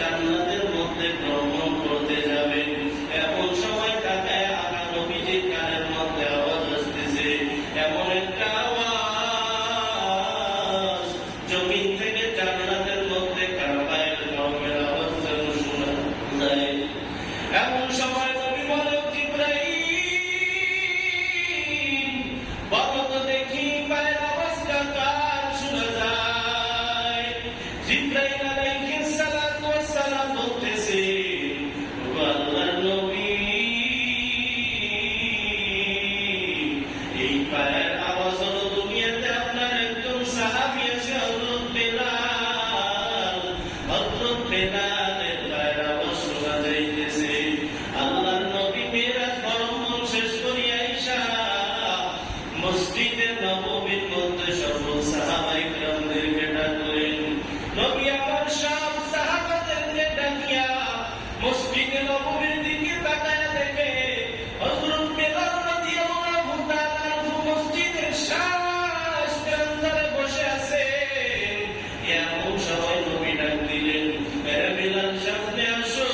জান্নাতের মধ্যে ভ্রমণ করতে যাবেন। এমন সময় তাকায় আকা নবীজির কানের মধ্যে আওয়াজ আসতেছে, এমন একটা আওয়াজ জমিন থেকে জান্নাতের মধ্যে কারবায়ের কওমের আওয়াজ যেন শোনা যায়। এমন সময় নবী বলে, জিবরাইল বলো তো দেখি পায়ের আওয়াজটা কার শোনা যায়। জিবরাইল আলাইহিস সালাতু ওয়াস সালাম বলতেছে, আল্লাহর নবী, এই পায়ের আওয়াজ হলো দুনিয়াতে আপনার একজন সাহাবী আছে হযরত বেলাল। হযরত বেলালের পায়ের আওয়াজ শোনা যাইতেছে। আল্লাহর নবী মিরাজ ভ্রমণ শেষ করিয়া আইসা মসজিদে নববীর মধ্যে সকল সাহাবায়ে কিরামদেরকে ডাকলেন। নবী আমার সব সাহাবাদেরকে ডাকিয়া মসজিদে নববীর দিকে তাকায়া দেখে হযরত বেলাল রাদিয়াল্লাহু তাআলা আনহু মসজিদের শেষ প্রান্তরে বসে আছেন। এমন সময় নবী ডাক দিলেন, হে বেলাল সামনে আসো।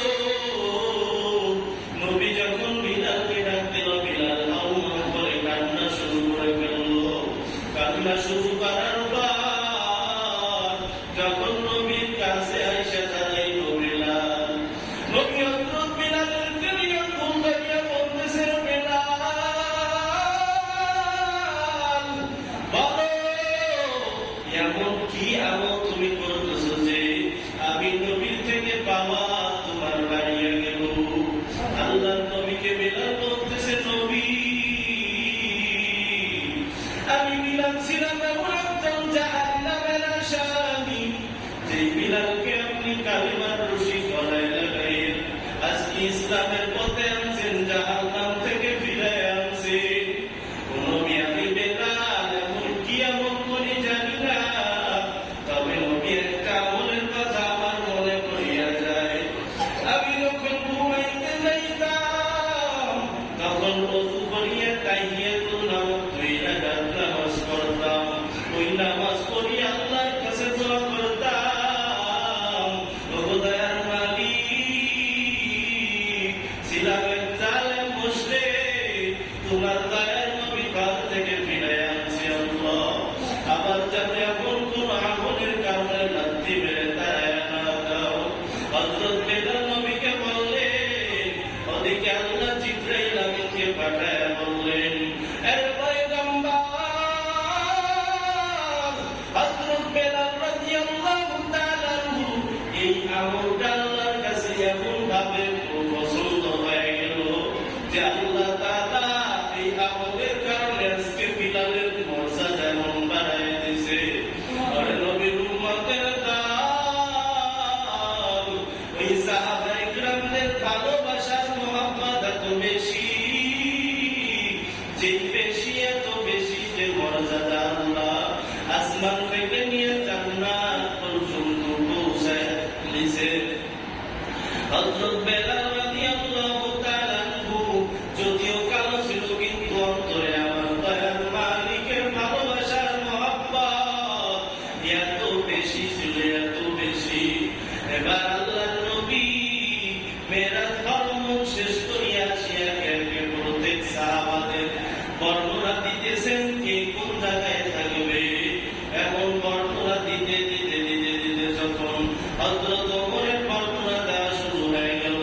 নবী যখন বিলালকে ডাক দিল, বিলাল হাউ করে কান্না শুরু করে ফেলল। কান্না শুরু করার পর যখন নবীর কাছে আইসা দাঁড়াইল বিলাল, নবী হযরত বিলালের গলিয়া ফুল ধরিয়া বলতেছে, বিলাল বলো এমন কি আমল তুমি করতেছো যে আমি নবীর থেকে পাওয়া তোমার বাড়িয়ে গেল। আল্লাহর নবীকে বিলাল বলতেছে, নবী আমি বিলাল ছিলাম এমন একজন জাহান্নামের আসামি, যে বিলালকে আপনি কালিমার রশি গলায় লাগাইয়া আজকে ইসলামের পথে আনছেন, জাহান্নাম থেকে ফিরায় আনছেন। নবী আমি বেলাল এমন কি আমল করি জানি না, তবে নবী একটা আমলের কথা আমার মনে করিয়া যায়। আমি যখন ঘুমাইতে যাইতাম তখন ওযু করিয়া তাহিয়াতুল নামাজ 2 রাকাত নামাজ পড়তাম। ওই নামাজ পড়িয়া আল্লাহর কাছে দোয়া করতাম, ও দয়ার মালিক, ছিলাম এক জালেম মুশরিক, তোমার দয়ার নবী ঘর থেকে ফিরায় আনছি আল্লাহ। আবার যাতে এমন কোন আমলের কারণে লাথি মেরে তাড়ায় না দাও। হযরত বেলাল নবীকে বললেন, ওদিকে আল্লাহ জিবরাইল আমিনকে পাঠায় বললেন, এর পয়গম্বর হযরত বেলাল রাদিয়াল্লাহু তাআলা আনহু এই আমলটা আল্লাহর কাছে এমন ভাবে পছন্দ হয়ে গেল যে আল্লাহ তাআলা এই আমলের কারণে আজকে বিলালের মর্যাদা এমন বাড়ায় দিয়েছে। আর নবীর উম্মতের দাম ওই সাহাবায়ে কিরামদের ভালোবাসার মহব্বত এত বেশি, যে বেশি এত বেশি যে মর্যাদা আল্লাহ আসমান থেকে নিয়ে জান্নাত পর্যন্ত পৌঁছায় দিয়েছে। হযরত বেলাল রাদিয়াল্লাহু তাআলা আনহু যদিও কালো ছিল, কিন্তু অন্তরে আমার দয়ার মালিকের ভালোবাসার মহব্বত এত বেশি ছিল, এত বেশি। এবার আল্লাহর নবী মেরাজ ভ্রমণ শেষ করিয়া আসিয়া একে প্রত্যেক সাহাবাদের বর্ণনা দিতেছেন, কে কোন জায়গায় থাকবে। এমন বর্ণনা দিতে দিতে দিতে দিতে যখন হযরত ওমরের বর্ণনা দেওয়া শুরু হয়ে গেল,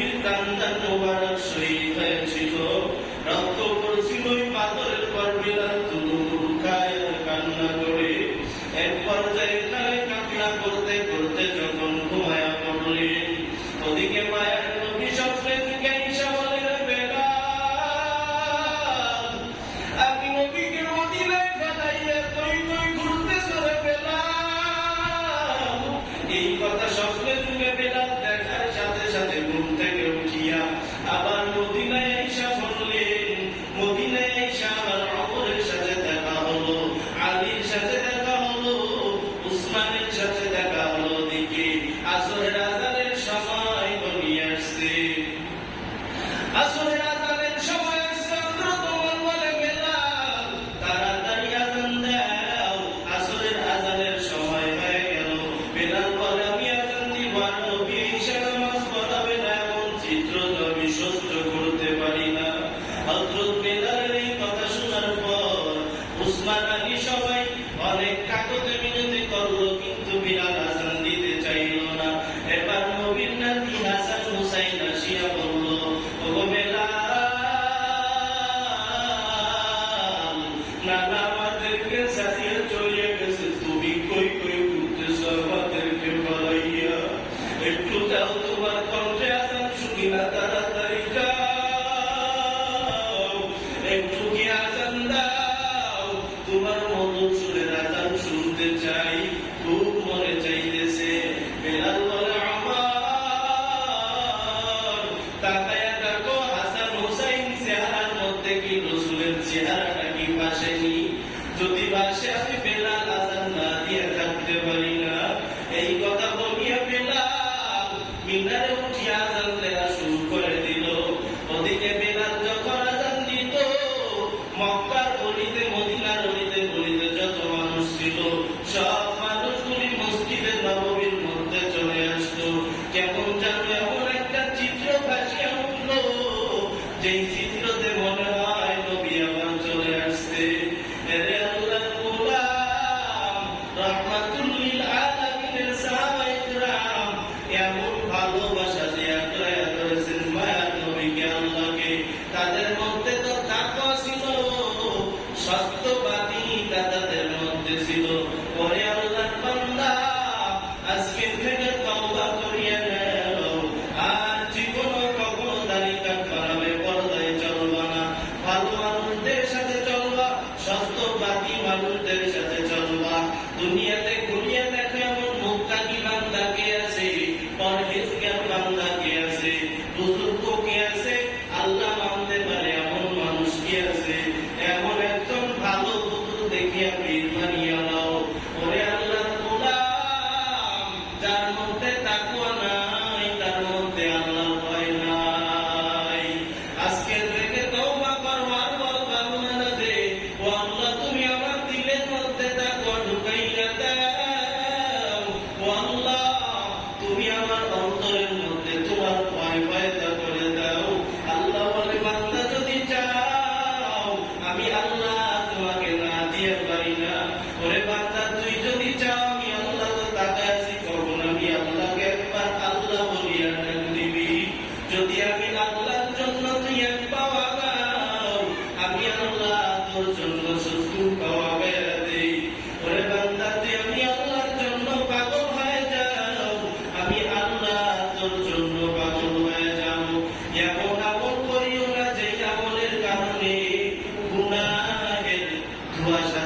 নবীর দান মোবারক শহীদ হয়েছিল, রক্ত পড়ছিল ওই পাথরের পর বিলাল তুলুর খায় আর কান্না করে। এক পর্যায়ে খালে কান্না করতে করতে যখন ঘুমায়া পড়লেন, ওদিকে মায়ের নবী স্বপ্নে থেকে ঈশা বলেন, বেলাল, আপনি নবীকে মদিনায় ফেলাইয়া কই কই ঘুরতেছ রে বেলাল। এই কথা স্বপ্নে যুগে বেলাল দেখার সাথে সাথে ঘুম থেকে উঠিয়া আবার মদিনায় ঈশা বললেন। মদিনায় ঈশা আমার ওমরের সাথে দেখা হলো, আলীর সাথে দেখা হলো, উসমানের সাথে দেখা হলো। দিকে আসরের আযানের সময় ঘনিয়ে আসছে, আসরের আযানের সময় আসছে। হযরত ওমর বলে, বেলাল তাড়াতাড়ি আযান দাও, আসরের আযানের সময় হয়ে গেল। বেলাল বলে, আমি আযান দিব আর নবী ঈশা নামাজ পড়াবে না, এমন চিত্র তো আমি সহ্য করতে পারি না। হযরত বেলালের এই কথা শোনার পর উসমান আলী সবাই অনেক কাগজে মিনতি করলো, কিন্তু বিলাল আযান দিতে চাইল না। এবার নবীর নাতি হাসান হুসাইন আসিয়া বলল, ওগো বেলাল, নানা আমাদেরকে ছাড়িয়ে চলে গেছে, তুমি কই কই ঘুরতেছ আমাদেরকে পালাইয়া? একটু যাও, তোমার কণ্ঠে আযান শুনি না, তাড়াতাড়ি যাও, একটু কি আযান দাও, তোমার মধুর সুরের আযান শুনতে চাই, খুব মনে চাইতেছে। বেলাল বলে, আমার তাকায়া দেখো হাসান হুসাইন চেহারার মধ্যে কি রাসূলের চেহারাটা কি ভাসেনি? যদি ভাসে আমি বেলাল আযান না দিয়ে থাকতে পারি না। এই কথা বলিয়া বেলাল মিনারে উঠিয়া আযান দেওয়া শুরু করে দিল। ওদিকে বেলাল যখন আযান দিত, মক্কার গলিতে মদিনার গলিতে গলিতে যত মানুষ ছিল সব মানুষগুলি মসজিদে নববীর মধ্যে চলে আসতো। কেমন যেন এমন একটা চিত্র ভাসিয়া উঠল, যেই চিত্রতে মনে হয় নবী আবার চলে আসছে। এরে আল্লাহর গোলাম, রাহমাতুল লিল আলামিনের সাহাবায়ে কিরাম এমন ভালোবাসা যে আঁকড়ায়া ধরেছেন মায়ার নবীকে, আল্লাহকে। তাদের মধ্যে তো তাকওয়া ছিল, সত্যবাদী তাদের মধ্যে ছিল। পরে আল্লাহর বান্দা আজকে থেকে তওবা করিয়া নাও, আর জীবনে কখনো দাড়ি কাট বানাবে, পর্দায় চলবা না, ভালো মানুষদের সাথে চলবা, সত্যবাদী মানুষদের সাথে চলবা। দুনিয়াতে ঘুরিয়ে দেখো এমন মুত্তাকি বান্দা কে আছে, পরহেজগার বান্দা কে আছে, বুজুর্গ কে আছে, আল্লাহ মানতে পারে এমন মানুষ কি আছে? এমন একজন ভালো বুজুর্গ দেখিয়া পীর বানিয়া নাও। ওরে আল্লাহর গোলাম, যার মধ্যে তাকওয়া নাই, তার মধ্যে আল্লাহর ভয় নাই, আজকে থেকে তওবা করো আর বলবা না দে, ও আল্লাহ তুমি আমার দিলের মধ্যে তাকওয়া ঢুকাইয়া দাও, ও আল্লাহ তুমি আমার অন্তরের মধ্যে তোমার ভয় পয়দা করে দাও। আল্লাহ বলে, বান্দা যদি চাও আমি আল্লাহ তোমাকে না দিয়ে পারি না। ওরে বান্দা তুই যদি চাও আমি আল্লাহ তো তাকায় আছি, কখন আমি আল্লাহকে একবার আল্লাহ বলিয়া ডাক দিবি। যদি আমি আল্লাহর জন্য তুই এক পাওয়া গাও, আমি আল্লাহ তোর জন্য 70 পাওয়া বেড়া দেই। ওরে বান্দা তুই আমি আল্লাহর জন্য পাগল হয়ে যাও, আমি আল্লাহ তোর জন্য পাগল হয়ে যাব। এমন আমল করিও না যে আমলের কারণে গুনাহের ধোঁয়াশা